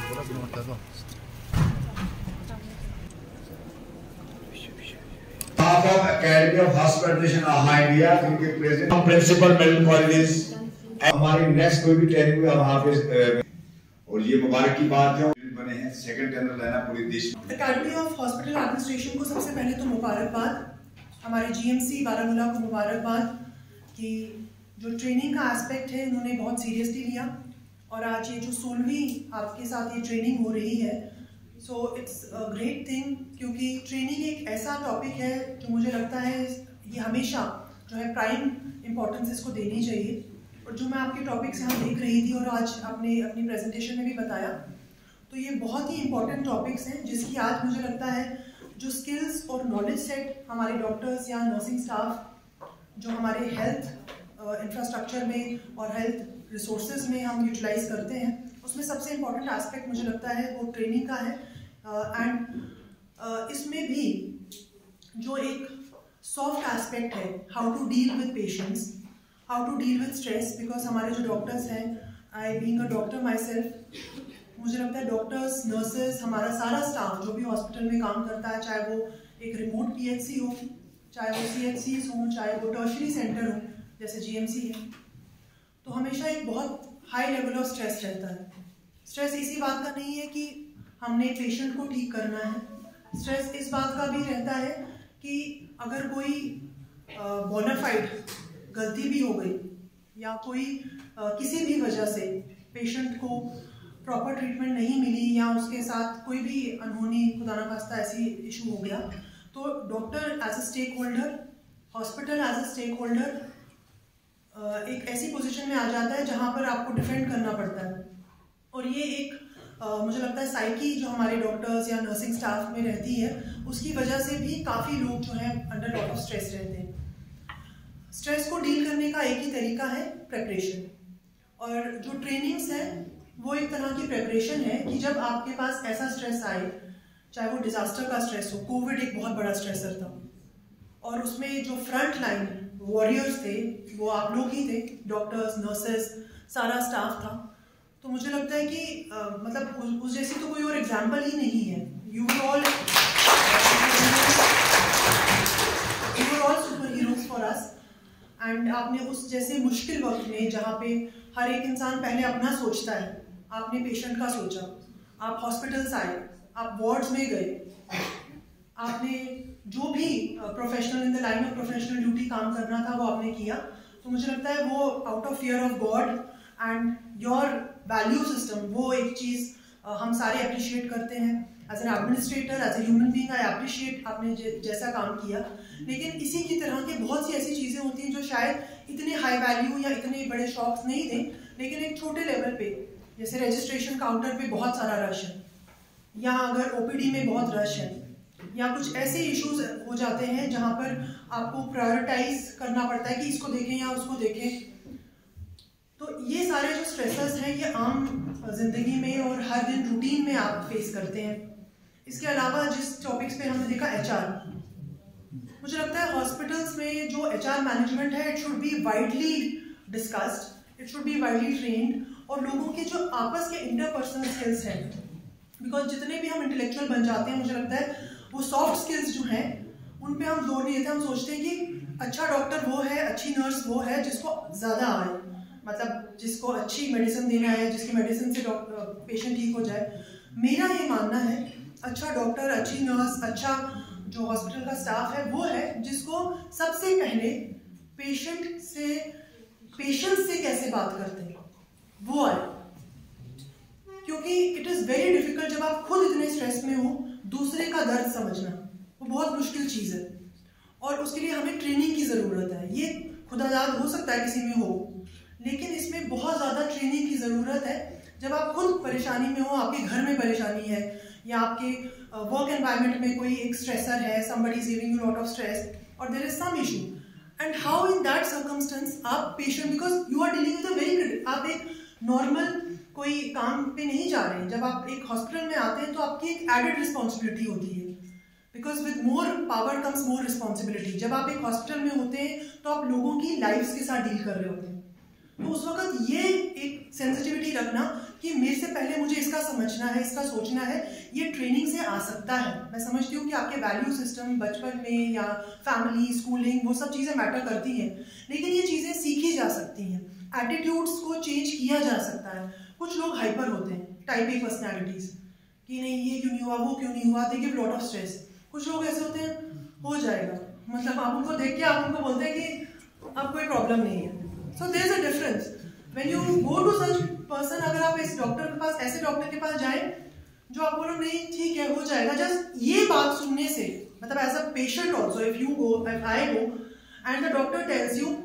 Academy of Hospitalization AHA India इनके president principal medical colleges हमारी next कोई भी ट्रेनिंग में वहाँ पे और ये मुबारक की बात है बने हैं सेकंड टेंडर लेना पूरे देश में। अकेडमी ऑफ हॉस्पिटल एडमिनिस्ट्रेशन को सबसे पहले तो मुबारकबाद, हमारे जीएमसी बारामूला को मुबारकबाद कि जो ट्रेनिंग का एस्पेक्ट है इन्होंने बहुत सीरियसली लिया और आज ये जो 16वीं आपके साथ ये ट्रेनिंग हो रही है, so it's a great thing, क्योंकि ट्रेनिंग एक ऐसा टॉपिक है जो मुझे लगता है ये हमेशा जो है प्राइम इम्पोर्टेंस इसको देनी चाहिए। और जो मैं आपके टॉपिक्स यहाँ देख रही थी और आज आपने अपनी प्रेजेंटेशन में भी बताया, तो ये बहुत ही इम्पोर्टेंट टॉपिक्स हैं जिसकी आज मुझे लगता है जो स्किल्स और नॉलेज सेट हमारे डॉक्टर्स या नर्सिंग स्टाफ जो हमारे हेल्थ इंफ्रास्ट्रक्चर में और हेल्थ रिसोर्सेज में हम यूटिलाइज करते हैं, उसमें सबसे इम्पॉर्टेंट एस्पेक्ट मुझे लगता है वो ट्रेनिंग का है। एंड इसमें भी जो एक सॉफ्ट एस्पेक्ट है, how to deal with patients, how to deal with stress, because हमारे जो डॉक्टर्स हैं, I being a doctor my self, मुझे लगता है डॉक्टर्स, नर्सेज, हमारा सारा स्टाफ जो भी हॉस्पिटल में काम करता है, चाहे वो एक रिमोट पीएचसी हो, चाहे वो सीएचसीज हों, चाहे वो टर्शरी सेंटर हो जैसे जीएमसी है, तो हमेशा एक बहुत हाई लेवल ऑफ स्ट्रेस रहता है। स्ट्रेस इसी बात का नहीं है कि हमने पेशेंट को ठीक करना है, स्ट्रेस इस बात का भी रहता है कि अगर कोई बोनाफाइड गलती भी हो गई या कोई किसी भी वजह से पेशेंट को प्रॉपर ट्रीटमेंट नहीं मिली या उसके साथ कोई भी अनहोनी खुदा ना खास्ता ऐसी इशू हो गया, तो doctor as a stake holder, hospital as a stake holder एक ऐसी पोजीशन में आ जाता है जहां पर आपको डिफेंड करना पड़ता है। और ये एक मुझे लगता है साइकी जो हमारे डॉक्टर्स या नर्सिंग स्टाफ में रहती है, उसकी वजह से भी काफ़ी लोग जो हैं अंडर लॉट ऑफ स्ट्रेस रहते हैं। स्ट्रेस को डील करने का एक ही तरीका है, प्रेपरेशन। और जो ट्रेनिंग्स हैं वो एक तरह की प्रेपरेशन है कि जब आपके पास ऐसा स्ट्रेस आए, चाहे वो डिजास्टर का स्ट्रेस हो, कोविड एक बहुत बड़ा स्ट्रेसर था और उसमें जो फ्रंट लाइन वॉरियर्स थे वो आप लोग ही थे, डॉक्टर्स, नर्सेस, सारा स्टाफ था। तो मुझे लगता है कि मतलब उस जैसी तो कोई और एग्जाम्पल ही नहीं है। You were all super heroes for us. And आपने उस जैसे मुश्किल वक्त में जहाँ पे हर एक इंसान पहले अपना सोचता है, आपने पेशेंट का सोचा, आप हॉस्पिटल्स आए, आप वार्ड्स में गए, आपने जो भी professional in the line of professional duty काम करना था वो आपने किया। तो मुझे लगता है वो out of fear of God and your value system, वो एक चीज़ हम सारे अप्रिशिएट करते हैं। As an administrator, as a human being, I appreciate आपने जैसा काम किया। लेकिन इसी की तरह के बहुत सी ऐसी चीज़ें होती हैं जो शायद इतने हाई वैल्यू या इतने बड़े शॉक्स नहीं दें, लेकिन एक छोटे लेवल पे, जैसे रजिस्ट्रेशन काउंटर पे बहुत सारा रश है, या अगर ओपीडी में बहुत रश है, या कुछ ऐसे इश्यूज हो जाते हैं जहाँ पर आपको प्रायोरिटाइज करना पड़ता है कि इसको देखें या उसको देखें। तो ये सारे जो स्ट्रेसर्स हैं ये आम जिंदगी में और हर दिन रूटीन में आप फेस करते हैं। इसके अलावा जिस टॉपिक्स पे हमने देखा एचआर, मुझे लगता है हॉस्पिटल्स में जो एचआर मैनेजमेंट है it should be widely discussed, it should be widely trained, और लोगों के जो आपस के इंटरपर्सनल स्किल्स हैं, बिकॉज जितने भी हम इंटेलेक्चुअल बन जाते हैं मुझे लगता है वो सॉफ्ट स्किल्स जो हैं उन पे हम जोर नहीं देते। हम सोचते हैं कि अच्छा डॉक्टर वो है, अच्छी नर्स वो है जिसको ज़्यादा आए, मतलब जिसको अच्छी मेडिसिन देना है, जिसकी मेडिसिन से पेशेंट ठीक हो जाए। मेरा ये मानना है अच्छा डॉक्टर, अच्छी नर्स, अच्छा जो हॉस्पिटल का स्टाफ है वो है जिसको सबसे पहले पेशेंट्स से कैसे बात करते हैं वो आए, क्योंकि इट इज़ वेरी डिफिकल्ट जब आप खुद इतने स्ट्रेस में हो दूसरे का दर्द समझना, वो बहुत मुश्किल चीज़ है और उसके लिए हमें ट्रेनिंग की ज़रूरत है। ये खुदादाद हो सकता है किसी में हो, लेकिन इसमें बहुत ज़्यादा ट्रेनिंग की ज़रूरत है। जब आप खुद परेशानी में हो, आपके घर में परेशानी है या आपके वर्क एनवायरनमेंट में कोई एक स्ट्रेसर है, somebody is giving you a lot of stress or there is some issue, and how in that circumstance आप patient, because you are dealing with a very, आप एक नॉर्मल कोई काम पे नहीं जा रहे हैं। जब आप एक हॉस्पिटल में आते हैं तो आपकी एक एडेड रिस्पॉन्सिबिलिटी होती है, because with more power comes more responsibility. जब आप एक हॉस्पिटल में होते हैं तो आप लोगों की लाइफ्स के साथ डील कर रहे होते हैं, तो उस वक्त ये एक सेंसिटिविटी रखना कि मेरे से पहले मुझे इसका समझना है, इसका सोचना है, ये ट्रेनिंग से आ सकता है। मैं समझती हूँ कि आपके वैल्यू सिस्टम बचपन में या फैमिली, स्कूलिंग, वो सब चीज़ें मैटर करती हैं, लेकिन ये चीज़ें सीखी जा सकती हैं। एटीट्यूड्स को चेंज किया जा सकता है। कुछ लोग हाइपर होते हैं, टाइप ए पर्सनैलिटीज़, कि नहीं ये क्यों नहीं हुआ, वो क्यों नहीं हुआ, they give lot of stress. कुछ लोग ऐसे होते हैं, हो जाएगा, मतलब आप उनको देख के आप उनको बोलते हैं कि अब कोई प्रॉब्लम नहीं है। So there is a difference when you go to such person. अगर आप इस डॉक्टर के पास, ऐसे डॉक्टर के पास जाएं जो आप बोलो नहीं ठीक है हो जाएगा, जस्ट ये बात सुनने से, मतलब as a patient also, if you go, if I go and the doctor tells you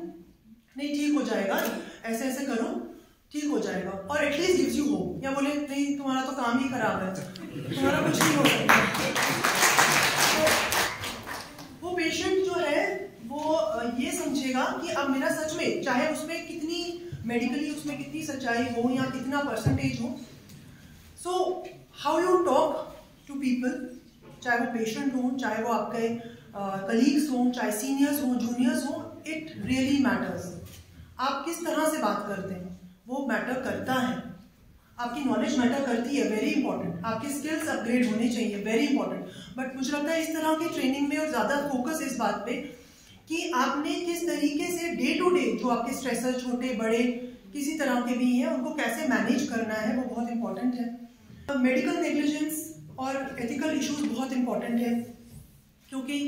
नहीं ठीक हो जाएगा, ऐसे ऐसे करो ठीक हो जाएगा, और एटलीस्ट गिव्स यू होप, या बोले नहीं तुम्हारा तो काम ही खराब है, तुम्हारा कुछ नहीं हो सकता, वो पेशेंट जो है वो ये समझेगा कि अब मेरा सच में, चाहे उसमें कितनी मेडिकली उसमें कितनी सच्चाई हो या कितना परसेंटेज हो, so how you talk to people, चाहे वो पेशेंट हो, चाहे वो आपके कलीग्स हों, चाहे सीनियर्स हों, जूनियर्स हों, इट रियली मैटर्स। आप किस तरह से बात करते हैं वो मैटर करता है। आपकी नॉलेज मैटर करती है, वेरी इंपॉर्टेंट। आपके स्किल्स अपग्रेड होने चाहिए, वेरी इंपॉर्टेंट। बट मुझे लगता है इस तरह की ट्रेनिंग में और ज़्यादा फोकस इस बात पे कि आपने किस तरीके से डे टू डे जो आपके स्ट्रेसर छोटे बड़े किसी तरह के भी हैं उनको कैसे मैनेज करना है, वो बहुत इंपॉर्टेंट है। मेडिकल नेग्लिजेंस और एथिकल इश्यूज बहुत इंपॉर्टेंट है, क्योंकि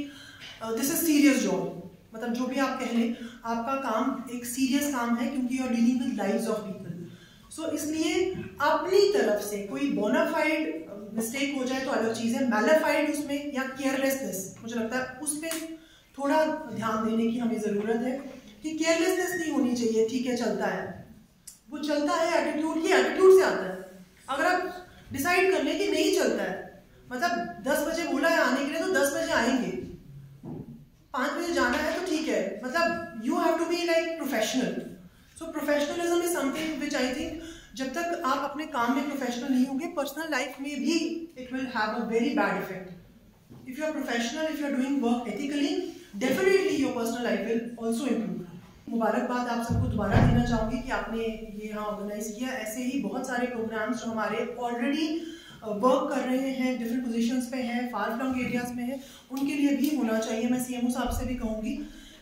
दिस इज सीरियस जॉब। मतलब जो भी आप कह लें, आपका काम एक सीरियस काम है, क्योंकि you are dealing with lives of people. So इसलिए अपनी तरफ से कोई बोनाफाइड मिस्टेक हो जाए तो अलग चीज़ है, मैलिफाइड उसमें या केयरलेसनेस, मुझे लगता है उस पर थोड़ा ध्यान देने की हमें ज़रूरत है कि केयरलेसनेस नहीं होनी चाहिए। ठीक है चलता है, वो चलता है एटीट्यूड की, एटीट्यूड से आता है। अगर आप डिसाइड कर लें कि नहीं चलता है, मतलब 10 बजे बोला है आने के लिए तो 10 बजे आएंगे, 5 बजे जाना है तो ठीक है, मतलब you have to be like professional. So professionalism is something which I think जब तक आप अपने काम में प्रोफेशनल नहीं होंगे, पर्सनल लाइफ में भी it will have a very bad effect. If you are professional, if you are doing work ethically, definitely your personal life will also improve. मुबारकबाद आप सबको दोबारा देना चाहूँगी कि आपने ये यहाँ ऑर्गेनाइज किया। ऐसे ही बहुत सारे प्रोग्राम्स जो हमारे ऑलरेडी वर्क कर रहे हैं, डिफरेंट पोजीशंस पे हैं, फार फ्लंग एरियाज में है, उनके लिए भी होना चाहिए। मैं सीएमओ साहब से भी कहूँगी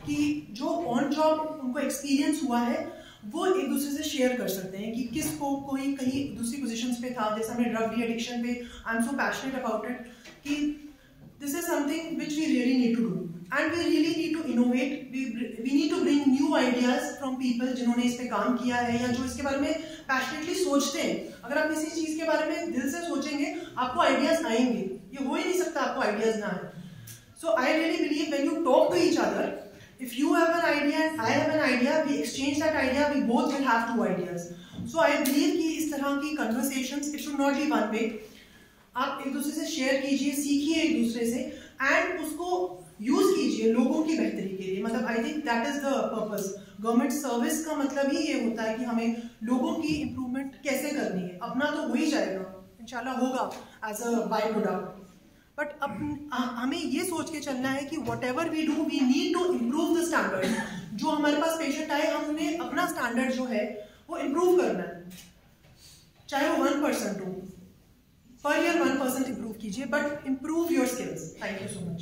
कि जो ऑन जॉब उनको एक्सपीरियंस हुआ है वो एक दूसरे से शेयर कर सकते हैं कि किसको कोई कहीं दूसरी पोजीशंस पे था, जैसे हमने ड्रग डी एडिक्शन पे, I am so passionate about it कि this is something which we really need to do and we really need to innovate. We need to bring new ideas from people जिन्होंने इस पे काम किया है या जो इसके बारे में पैशनेटली सोचते हैं। अगर आप किसी चीज के बारे में दिल से सोचेंगे आपको आइडियाज आएंगे, ये हो ही नहीं सकता आपको आइडियाज ना आए। So I really believe when you talk to each other, if you have an idea and I have an idea, we exchange that idea, we both will have 2 ideas. So I believe कि इस तरह की conversations, it should not be one way. आप एक दूसरे से share कीजिए, सीखिए एक दूसरे से एंड उसको यूज कीजिए लोगों की बेहतरी के लिए। मतलब I think that is the purpose. Government service का मतलब ही ये होता है कि हमें लोगों की इम्प्रूवमेंट कैसे करनी है। अपना तो हो ही जाएगा, इंशाल्लाह होगा as a by product, but अब हमें ये सोच के चलना है कि whatever we do we need to improve the standard. जो हमारे पास पेशेंट आए, हमने अपना स्टैंडर्ड जो है वो इम्प्रूव करना है, चाहे वो 1% हो, पर ईयर 1% इम्प्रूव कीजिए, but improve your skills. Thank you so much.